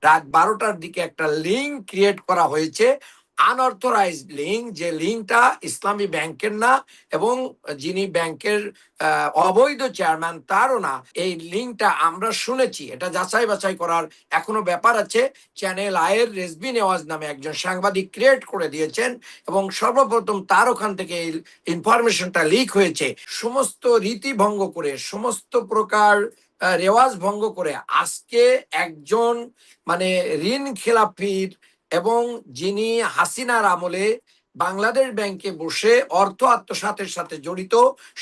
রাত 12টার দিকে একটা লিঙ্ক ক্রিয়েট করা হয়েছে, আনঅথরাইজড লিঙ্ক, যে লিঙ্কটা ইসলামী ব্যাংকের না এবং যিনি ব্যাংকের অবৈধ চেয়ারম্যান তারও না। এই লিঙ্কটা আমরা শুনেছি, এটা যাচাই বাছাই করার এখনো ব্যাপার আছে। চ্যানেল আয়ের রেজবি নেওয়াজ নামে একজন সাংবাদিক ক্রিয়েট করে দিয়েছেন এবং সর্বপ্রথম তার ওখান থেকে এই ইনফরমেশনটা লিক হয়েছে। সমস্ত রীতি ভঙ্গ করে, সমস্ত প্রকার রেওয়াজ ভঙ্গ করে আজকে একজন মানে ঋণ খেলাপির এবং যিনি হাসিনার আমলে বাংলাদেশ ব্যাংকে বসে অর্থ আত্মসাতের সাথে জড়িত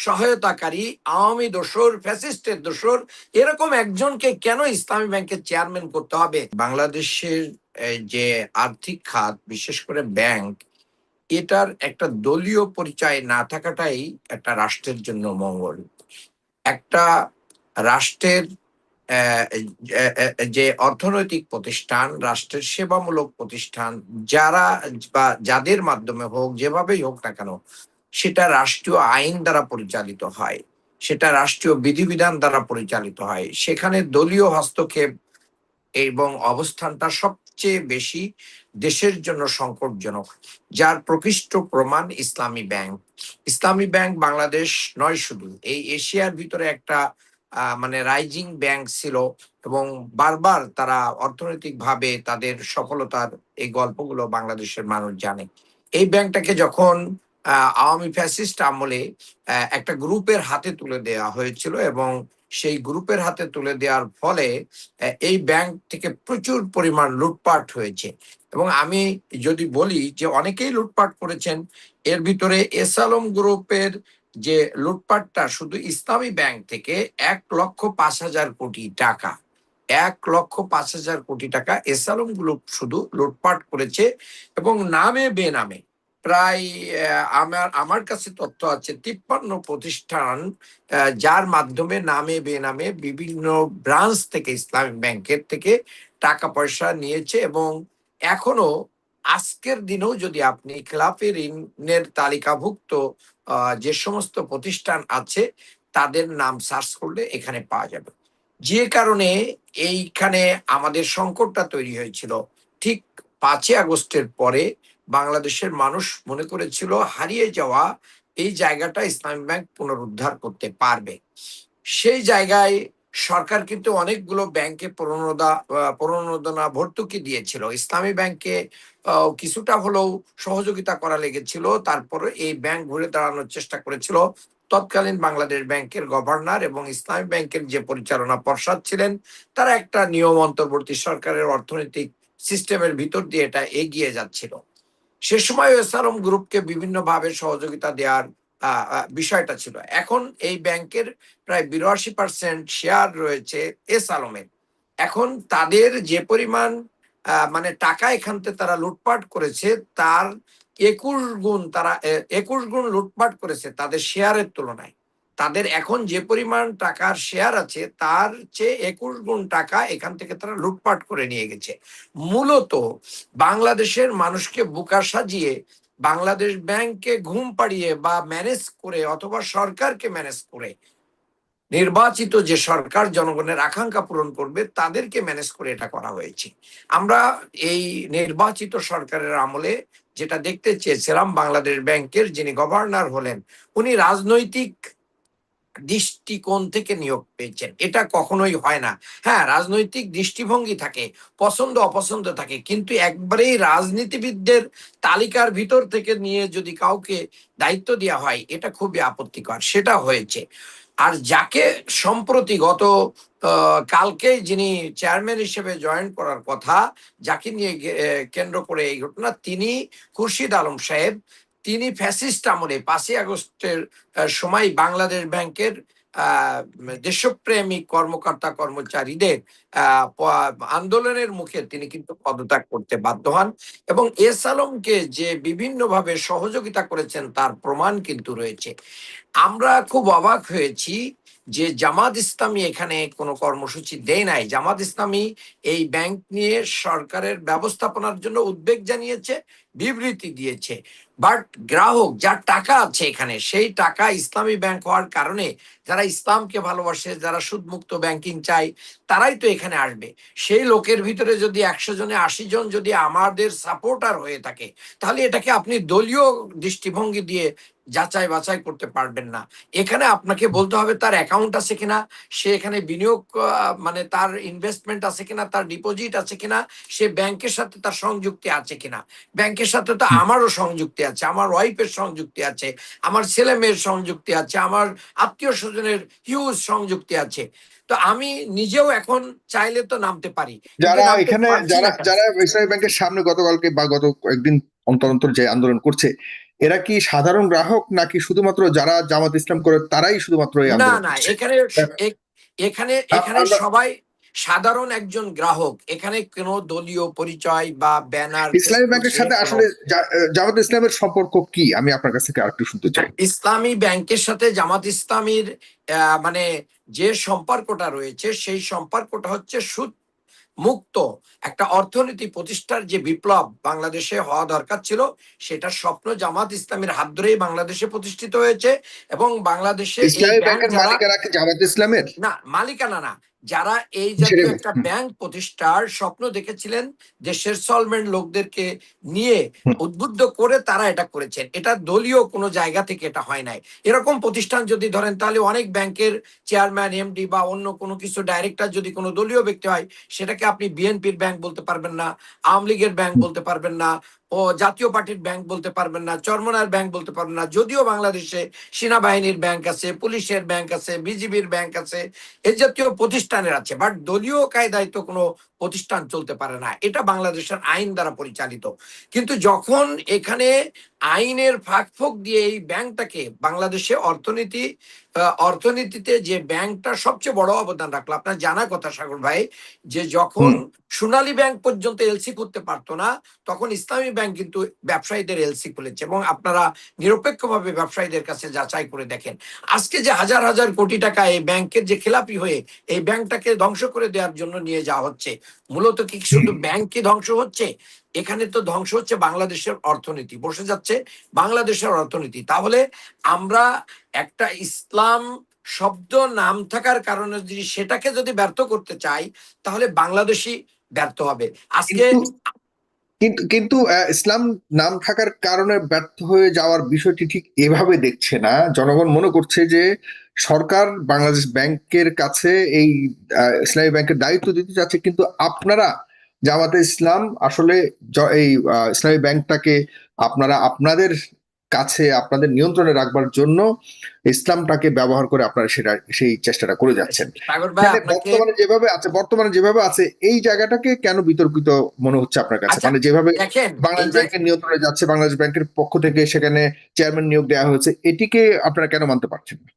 সহায়তাকারী আওয়ামী দোসর, ফ্যাসিস্টের দোসর, এরকম একজনকে কেন ইসলামী ব্যাংকের চেয়ারম্যান করতে হবে? বাংলাদেশের যে আর্থিক খাত, বিশেষ করে ব্যাংক, এটার একটা দলীয় পরিচয় না থাকাটাই একটা রাষ্ট্রের জন্য মঙ্গল। একটা রাষ্ট্রের যে অর্থনৈতিক প্রতিষ্ঠান, রাষ্ট্রের সেবামূলক প্রতিষ্ঠান, যারা বা যাদের মাধ্যমে হোক, যেভাবেই হোক না কেন, সেটা রাষ্ট্রীয় আইন দ্বারা পরিচালিত হয়, সেটা রাষ্ট্রীয় বিধিবিধান দ্বারা পরিচালিত হয়। সেখানে দলীয় হস্তক্ষেপ এবং অবস্থানটা সবচেয়ে বেশি দেশের জন্য সংকটজনক, যার প্রকৃষ্ট প্রমাণ ইসলামী ব্যাংক। ইসলামী ব্যাংক বাংলাদেশ নয়, শুধু এই এশিয়ার ভিতরে একটা মানে রাইজিং ব্যাংক ছিল এবং বারবার তারা অর্থনৈতিকভাবে তাদের সফলতার এই গল্পগুলো বাংলাদেশের মানুষ জানে। এই ব্যাংকটাকে যখন আওয়ামী ফ্যাসিস্ট আমলে একটা গ্রুপের হাতে তুলে দেওয়া হয়েছিল এবং সেই গ্রুপের হাতে তুলে দেওয়ার ফলে এই ব্যাংক থেকে প্রচুর পরিমাণ লুটপাট হয়েছে। এবং আমি যদি বলি যে অনেকেই লুটপাট করেছেন, এর ভিতরে এস আলম গ্রুপের যে লুটপাটটা শুধু ইসলামী ব্যাংক থেকে 1,05,000 কোটি টাকা, 1,05,000 কোটি টাকা এস আলম গ্রুপ শুধু লুটপাট করেছে। এবং নামে বেনামে প্রায় আমার কাছে তথ্য আছে 53 প্রতিষ্ঠান, যার মাধ্যমে নামে বেনামে বিভিন্ন ব্রাঞ্চ থেকে ইসলামিক ব্যাংকের থেকে টাকা পয়সা নিয়েছে। এবং এখনো আজকের দিনেও যদি আপনি খেলাফি ঋণের তালিকাভুক্ত যে সমস্ত প্রতিষ্ঠান আছে তাদের নাম সার্চ করলে এখানে পাওয়া যাবে। যে কারণে এইখানে আমাদের সংকটটা তৈরি হয়েছিল। ঠিক 5ই আগস্টের পরে বাংলাদেশের মানুষ মনে করেছিল হারিয়ে যাওয়া এই জায়গাটা ইসলামী ব্যাংক পুনরুদ্ধার করতে পারবে। সেই জায়গায় সরকার কিন্তু অনেকগুলো ব্যাংকে প্রণোদনা ভর্তুকি দিয়েছিল। ইসলামী ব্যাংকে কিছুটা হলেও সহযোগিতা করা লেগেছিল। তারপরে এই ব্যাংক ঘুরে দাঁড়ানোর চেষ্টা করেছিল তৎকালীন বাংলাদেশ ব্যাংকের গভর্নর এবং ইসলামী ব্যাংকের যে পরিচালনা পর্ষদ ছিলেন, তারা একটা নিয়ম অন্তর্বর্তী সরকারের অর্থনৈতিক সিস্টেমের ভিতর দিয়ে এটা এগিয়ে যাচ্ছিল। সে সময় এস আলম গ্রুপকে বিভিন্নভাবে সহযোগিতা দেওয়ার বিষয়টা ছিল। এখন এই ব্যাংকের প্রায় 82% শেয়ার রয়েছে এস আলমের। এখন তাদের যে পরিমাণ মানে টাকা এখান থেকে তারা লুটপাট করেছে, তার 21 গুণ তারা 21 গুণ লুটপাট করেছে তাদের শেয়ারের তুলনায়। তাদের এখন যে পরিমাণ টাকার শেয়ার আছে তার চেয়ে 21 গুণ টাকা এখান থেকে তারা লুটপাট করে নিয়ে গেছে। মূলত বাংলাদেশের মানুষকে বোকা সাজিয়ে বাংলাদেশ ব্যাংককে ঘুম পাড়িয়ে বা ম্যানেজ করে অথবা সরকারকে ম্যানেজ করে, নির্বাচিত যে সরকার জনগণের আকাঙ্ক্ষা পূরণ করবে তাদেরকে ম্যানেজ করে এটা করা হয়েছে। আমরা এই নির্বাচিত সরকারের আমলে যেটা দেখতে চেয়েছিলাম, বাংলাদেশ ব্যাংকের যিনি গভর্নর হলেন উনি রাজনৈতিক দৃষ্টিকোণ থেকে নিয়োগ পেয়েছেন। এটা কখনোই হয় না। হ্যাঁ, রাজনৈতিক দৃষ্টিভঙ্গি থাকে, পছন্দ অপছন্দ থাকে, কিন্তু একবারেই রাজনীতিবিদদের তালিকার ভিতর থেকে নিয়ে যদি কাউকে দায়িত্ব দেওয়া হয় এটা খুবই আপত্তিকর। সেটা হয়েছে। আর যাকে সম্প্রতি গত কালকে যিনি চেয়ারম্যান হিসেবে জয়েন করার কথা, যাকে নিয়ে কেন্দ্র করে এই ঘটনা, তিনি খুরশিদ আলম সাহেব। তিনি ফ্যাসিস্ট আমলে 5ই আগস্টের সময় বাংলাদেশ ব্যাংকের দেশপ্রেমিক কর্মকর্তা কর্মচারীদের আন্দোলনের মুখে তিনি কিন্তু পদত্যাগ করতে বাধ্য হন এবং এস আলমকে যে বিভিন্নভাবে সহযোগিতা করেছেন তার প্রমাণ কিন্তু রয়েছে। আমরা খুব অবাক হয়েছি যে জামাত ইসলামী এখানে কোনো কর্মসূচি দেয় নাই। জামাত ইসলামী এই ব্যাংক নিয়ে সরকারের ব্যবস্থাপনার জন্য উদ্বেগ জানিয়েছে, বিবৃতি দিয়েছে। বাট গ্রাহক যার টাকা আছে এখানে, সেই টাকা ইসলামী ব্যাংক হওয়ার কারণে যারা ইসলামকে ভালোবাসে, যারা সুদমুক্ত ব্যাংকিং চায়, তারাই তো এখানে আসবে। সেই লোকের ভিতরে যদি 100 জনে 80 জন যদি আমাদের সাপোর্টার হয়ে থাকে, তাহলে এটাকে আপনি দলীয় দৃষ্টিভঙ্গি দিয়ে যাচাই বাছাই করতে পারবেন না। এখানে আপনাকে বলতে হবে তার অ্যাকাউন্ট আছে কিনা, সে এখানে বিনিয়োগ মানে তার ইনভেস্টমেন্ট আছে কিনা, তার ডিপোজিট আছে কিনা, সে ব্যাংকের সাথে তার সংযুক্তি আছে কিনা। ব্যাংকের সাথে তো আমারও সংযুক্তি আছে, আমার ওয়াইফের সংযুক্তি আছে, আমার ছেলে মেয়ের সংযুক্তি আছে, আমার আত্মীয় স্বজনের হিউজ সংযুক্তি আছে। তো আমি নিজেও এখন চাইলে তো নামতে পারি, কিন্তু যারা নামতে এখানে পারছি যারা না কেন? যারা ইসলামী ব্যাংকের সামনে গতকালকে বা গত কয়েকদিন অন্তর অন্তর যে আন্দোলন করছে, এরা কি সাধারণ গ্রাহক নাকি শুধুমাত্র যারা জামাত ইসলাম করে তারাই শুধুমাত্র এই না আন্দোলন না, করছে? এখানে এখানে এখানে আমরা সবাই সাধারণ একজন গ্রাহক। এখানে কোনো দলীয় পরিচয় বা ব্যানার ইসলামী ব্যাংকের ফেসবুকে সাথে কোনো আসলে জামাত ইসলামের সম্পর্ক কি, আমি আপনার কাছ থেকে আরেকটু শুনতে চাই। ইসলামী ব্যাংকের সাথে জামাত ইসলামীর মানে যে সম্পর্কটা রয়েছে, সেই সম্পর্কটা হচ্ছে সুদ মুক্ত একটা অর্থনীতি প্রতিষ্ঠার যে বিপ্লব বাংলাদেশে হওয়া দরকার ছিল, সেটার স্বপ্ন জামাত ইসলামীর হাত ধরেই বাংলাদেশে প্রতিষ্ঠিত হয়েছে। এবং বাংলাদেশে এই ইসলামী ব্যাংক ব্যাংকের যারা, মালিকারা কি জামাত ইসলামের? না মালিকানা না, যারা এই ছেড়ে জাতীয় বল। একটা ব্যাংক প্রতিষ্ঠার স্বপ্ন দেখেছিলেন, দেশের সলভেন্ট লোকদেরকে নিয়ে হুম, উদ্বুদ্ধ করে তারা এটা করেছেন। এটা দলীয় কোনো জায়গা থেকে এটা হয় নাই। এরকম প্রতিষ্ঠান যদি ধরেন, তাহলে অনেক ব্যাংকের চেয়ারম্যান, এমডি বা অন্য কোনো কিছু ডাইরেক্টর যদি কোনো দলীয় ব্যক্তি হয়, সেটাকে আপনি বিএনপির ব্যাংক বলতে পারবেন না, আওয়ামী লীগের ব্যাংক হুম। বলতে পারবেন না, ও জাতীয় পার্টির ব্যাংক বলতে পারবেন না, চরমনার ব্যাংক বলতে পারবেন না। যদিও বাংলাদেশে সেনাবাহিনীর ব্যাংক আছে, পুলিশের ব্যাংক আছে, বিজিবির ব্যাংক আছে, এই জাতীয় প্রতিষ্ঠানের আছে, বাট দলীয় কায়দায় তো কোনো প্রতিষ্ঠান চলতে পারে না। এটা বাংলাদেশের আইন দ্বারা পরিচালিত। কিন্তু যখন এখানে আইনের ফাঁকফোক দিয়ে এই ব্যাংকটাকে বাংলাদেশে অর্থনীতিতে যে ব্যাংকটা সবচেয়ে বড় অবদান রাখলো, আপনার জানা কথা সাগর ভাই, যে যখন হুম। সোনালী ব্যাংক পর্যন্ত এলসি করতে পারতো না, তখন ইসলামী ব্যাংক কিন্তু ব্যবসায়ীদের এলসি খুলেছে। এবং আপনারা নিরপেক্ষভাবে ব্যবসায়ীদের কাছে যাচাই করে দেখেন, আজকে যে হাজার হাজার কোটি টাকা এই ব্যাংকের যে খেলাপি হয়ে এই ব্যাংকটাকে ধ্বংস করে দেওয়ার জন্য নিয়ে যাওয়া হচ্ছে, মূলত কি শুধু ব্যাংক কি ধ্বংস হচ্ছে? এখানে তো ধ্বংস হচ্ছে বাংলাদেশের অর্থনীতি, বসে যাচ্ছে বাংলাদেশের অর্থনীতি। তাহলে আমরা একটা ইসলাম শব্দ নাম থাকার কারণে যদি সেটাকে যদি ব্যর্থ করতে চাই, তাহলে বাংলাদেশই ব্যর্থ হবে আজকে। কিন্তু কিন্তু কিন্তু ইসলাম নাম থাকার কারণে ব্যর্থ হয়ে যাওয়ার বিষয়টি ঠিক এভাবে দেখছে না। জনগণ মনে করছে যে সরকার বাংলাদেশ ব্যাংকের কাছে এই ইসলামী ব্যাংকের দায়িত্ব দিতে চাচ্ছে, কিন্তু আপনারা জামাতে ইসলাম আসলে এই ইসলামী ব্যাংকটাকে আপনারা আপনাদের কাছে আপনাদের নিয়ন্ত্রণে রাখবার জন্য ইসলামটাকে ব্যবহার করে আপনারা সেই চেষ্টাটা করে যাচ্ছেন। সাগর ভাই, এখানে আপনাকে বর্তমানে যেভাবে আছে এই জায়গাটাকে কেন বিতর্কিত মনে হচ্ছে আপনার কাছে? আচ্ছা মানে যেভাবে দেখেন, এই বাংলাদেশ যে ব্যাংকের নিয়ন্ত্রণে যাচ্ছে, বাংলাদেশ ব্যাংকের পক্ষ থেকে সেখানে চেয়ারম্যান নিয়োগ দেওয়া হয়েছে, এটিকে আপনারা কেন মানতে পারছেন না?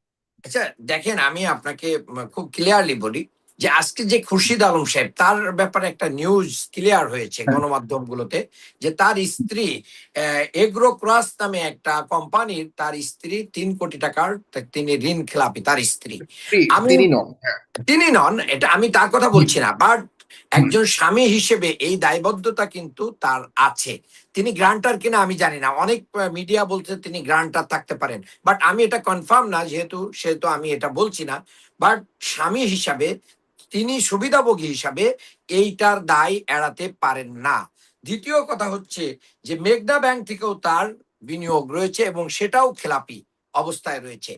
আচ্ছা দেখেন, আমি আপনাকে খুব ক্লিয়ারলি বলি যে আজকে যে খুরশিদ আলম সাহেব, তার ব্যাপারে একটা নিউজ ক্লিয়ার হয়েছে হ্যাঁ, গণমাধ্যমগুলোতে, যে তার স্ত্রী এগ্রো ক্রস নামে একটা কোম্পানির, তার স্ত্রী 3 কোটি টাকার তিনি ঋণ খেলাপি, তার স্ত্রী। আমি, তিনি নন। হ্যাঁ। তিনি নন, এটা আমি তার কথা হুম, বলছি না, বাট হুম। একজন স্বামী হিসেবে এই দায়বদ্ধতা কিন্তু তার আছে। তিনি গ্রান্টার কিনা আমি জানি না, অনেক মিডিয়া বলছে তিনি গ্রান্টার থাকতে পারেন, বাট আমি এটা কনফার্ম না, সেহেতু আমি এটা বলছি না। বাট স্বামী হিসাবে, তিনি সুবিধাভোগী হিসাবে এইটার দায় এড়াতে পারেন না। দ্বিতীয় কথা হচ্ছে যে মেঘনা ব্যাংক থেকেও তার বিনিয়োগ রয়েছে এবং সেটাও খেলাপি অবস্থায় রয়েছে।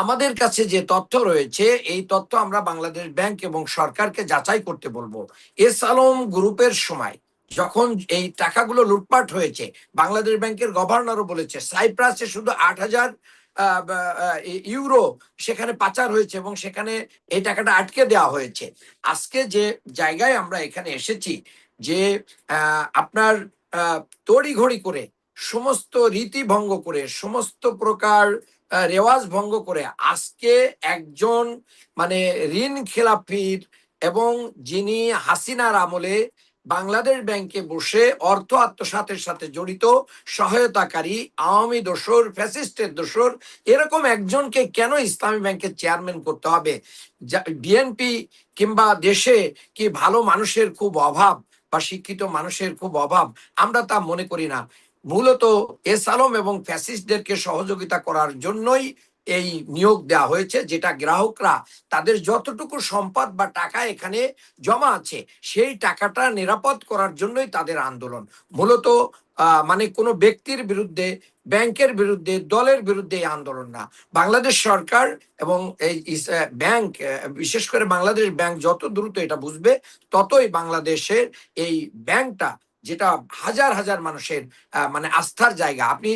আমাদের কাছে যে তথ্য রয়েছে, এই তথ্য আমরা বাংলাদেশ ব্যাংক এবং সরকারকে যাচাই করতে বলবো। এস আলম গ্রুপের সময় যখন এই টাকাগুলো লুটপাট হয়েছে, বাংলাদেশ ব্যাংকের গভর্নরও বলেছে সাইপ্রাসে শুধু 8,000 ইউরো সেখানে পাচার হয়েছে এবং সেখানে এই টাকাটা আটকে দেওয়া হয়েছে। আজকে যে জায়গায় আমরা এখানে এসেছি, যে আপনার আহ, তড়িঘড়ি করে, সমস্ত রীতি ভঙ্গ করে, সমস্ত প্রকার রেওয়াজ ভঙ্গ করে আজকে একজন মানে ঋণ খেলাপির, এবং যিনি হাসিনার আমলে বাংলাদেশ ব্যাংকে বসে অর্থ আত্মসাতের সাথে জড়িত সহায়তাকারী আওয়ামী দোসর, ফ্যাসিস্টের দোসর, এরকম একজনকে কেন ইসলামী ব্যাংকের চেয়ারম্যান করতে হবে? বিএনপি কিংবা দেশে কি ভালো মানুষের খুব অভাব বা শিক্ষিত মানুষের খুব অভাব? আমরা তা মনে করি না। মূলত এস আলম এবং ফ্যাসিস্টদেরকে সহযোগিতা করার জন্যই এই নিয়োগ দেওয়া হয়েছে, যেটা গ্রাহকরা তাদের যতটুকু সম্পদ বা টাকা এখানে জমা আছে সেই টাকাটা নিরাপদ করার জন্যই তাদের আন্দোলন। মূলত মানে কোনো ব্যক্তির বিরুদ্ধে, ব্যাংকের বিরুদ্ধে, দলের বিরুদ্ধে এই আন্দোলন না। বাংলাদেশ সরকার এবং এই ব্যাংক, বিশেষ করে বাংলাদেশ ব্যাংক যত দ্রুত এটা বুঝবে, ততই বাংলাদেশের এই ব্যাংকটা, যেটা হাজার হাজার মানুষের মানে আস্থার জায়গা। আপনি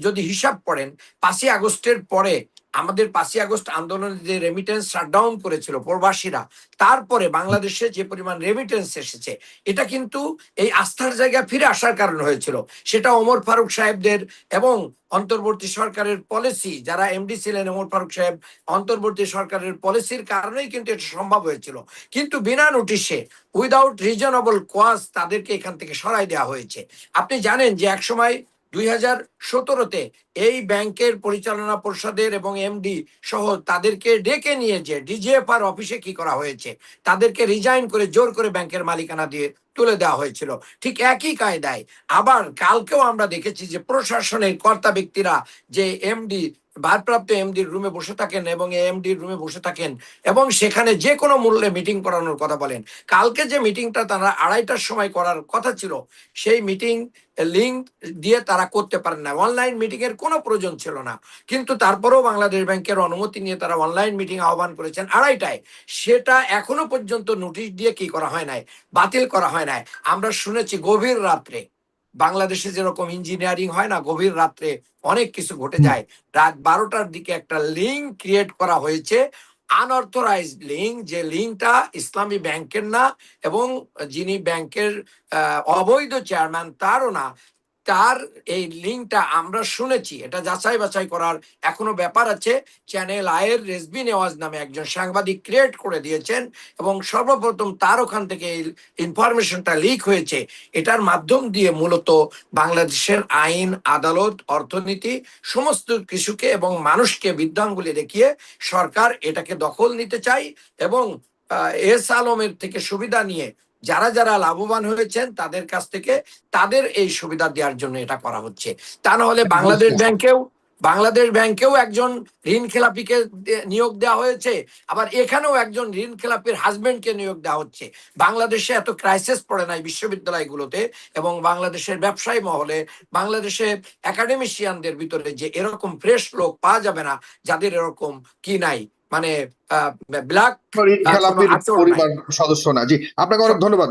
যদি হিসাব করেন, 5ই আগস্টের পরে আমাদের 5ই আগস্ট আন্দোলনে যে রেমিটেন্স শাটডাউন করেছিল প্রবাসীরা, তারপরে বাংলাদেশে যে পরিমাণ রেমিটেন্স এসেছে, এটা কিন্তু এই আস্থার জায়গা ফিরে আসার কারণ হয়েছিল। সেটা ওমর ফারুক সাহেবদের এবং অন্তর্বর্তী সরকারের পলিসি, যারা এমডি ছিলেন ওমর ফারুক সাহেব, অন্তর্বর্তী সরকারের পলিসির কারণেই কিন্তু এটা সম্ভব হয়েছিল। কিন্তু বিনা নোটিশে, উইদাউট রিজনেবল কজ তাদেরকে এখান থেকে সরাই দেওয়া হয়েছে। আপনি জানেন যে একসময় 2017-তে এই ব্যাংকের পরিচালনা পরিষদের এবং এমডি সহ তাদেরকে ডেকে নিয়ে যে ডিজিএফআর অফিসে কি করা হয়েছে, তাদেরকে রিজাইন করে জোর করে ব্যাংকের মালিকানা দিয়ে তুলে দেওয়া হয়েছিল। ঠিক একই কায়দায় আবার কালকেও আমরা দেখেছি যে প্রশাসনের কর্তা ব্যক্তিরা, যে এমডি, ভারপ্রাপ্ত এমডির রুমে বসে থাকেন এবং এমডির রুমে বসে থাকেন এবং সেখানে যে কোনো মূল্যে মিটিং করানোর কথা বলেন। কালকে যে মিটিংটা তারা 2:30টার সময় করার কথা ছিল, সেই মিটিং লিঙ্ক দিয়ে তারা করতে পারেন না। অনলাইন মিটিং এর কোনো প্রয়োজন ছিল না, কিন্তু তারপরেও বাংলাদেশ ব্যাংকের অনুমতি নিয়ে তারা অনলাইন মিটিং আহ্বান করেছেন 2:30টায়। সেটা এখনো পর্যন্ত নোটিশ দিয়ে কি করা হয় নাই, বাতিল করা হয় নাই। আমরা শুনেছি গভীর রাত্রে, বাংলাদেশে যেরকম ইঞ্জিনিয়ারিং হয় না, গভীর রাত্রে অনেক কিছু ঘটে যায়। রাত 12টার দিকে একটা লিঙ্ক ক্রিয়েট করা হয়েছে, আনঅথরাইজড লিঙ্ক, যে লিঙ্কটা ইসলামী ব্যাংকের না এবং যিনি ব্যাংকের অবৈধ চেয়ারম্যান তারও না। তার এই লিঙ্কটা আমরা শুনেছি, এটা যাচাই বাছাই করার এখনো ব্যাপার আছে। চ্যানেল আয়ের রেজবি নেওয়াজ নামে একজন সাংবাদিক ক্রিয়েট করে দিয়েছেন এবং সর্বপ্রথম তার ওখান থেকে এই ইনফরমেশনটা লিক হয়েছে। এটার মাধ্যম দিয়ে মূলত বাংলাদেশের আইন, আদালত, অর্থনীতি সমস্ত কিছুকে এবং মানুষকে বিদ্যাঙ্গুলি দেখিয়ে সরকার এটাকে দখল নিতে চায় এবং এস আলমের থেকে সুবিধা নিয়ে যারা যারা লাভবান হয়েছেন তাদের কাছ থেকে তাদের এই সুবিধা দেওয়ার জন্য এটা করা হচ্ছে। তা না হলে বাংলাদেশ ব্যাংকেও একজন ঋণ খেলাপিকে নিয়োগ দেওয়া হয়েছে, আবার এখানেও একজন ঋণ খেলাপির হাজবেন্ডকে নিয়োগ দেওয়া হচ্ছে। বাংলাদেশে এত ক্রাইসিস পড়ে নাই বিশ্ববিদ্যালয়গুলোতে এবং বাংলাদেশের ব্যবসায়ী মহলে, বাংলাদেশে একাডেমিশিয়ানদের ভিতরে যে এরকম ফ্রেশ লোক পাওয়া যাবে না যাদের এরকম কি নাই, মানে ব্ল্যাক খেলাপির পরিবার সদস্য না। জি, আপনাকে অনেক ধন্যবাদ।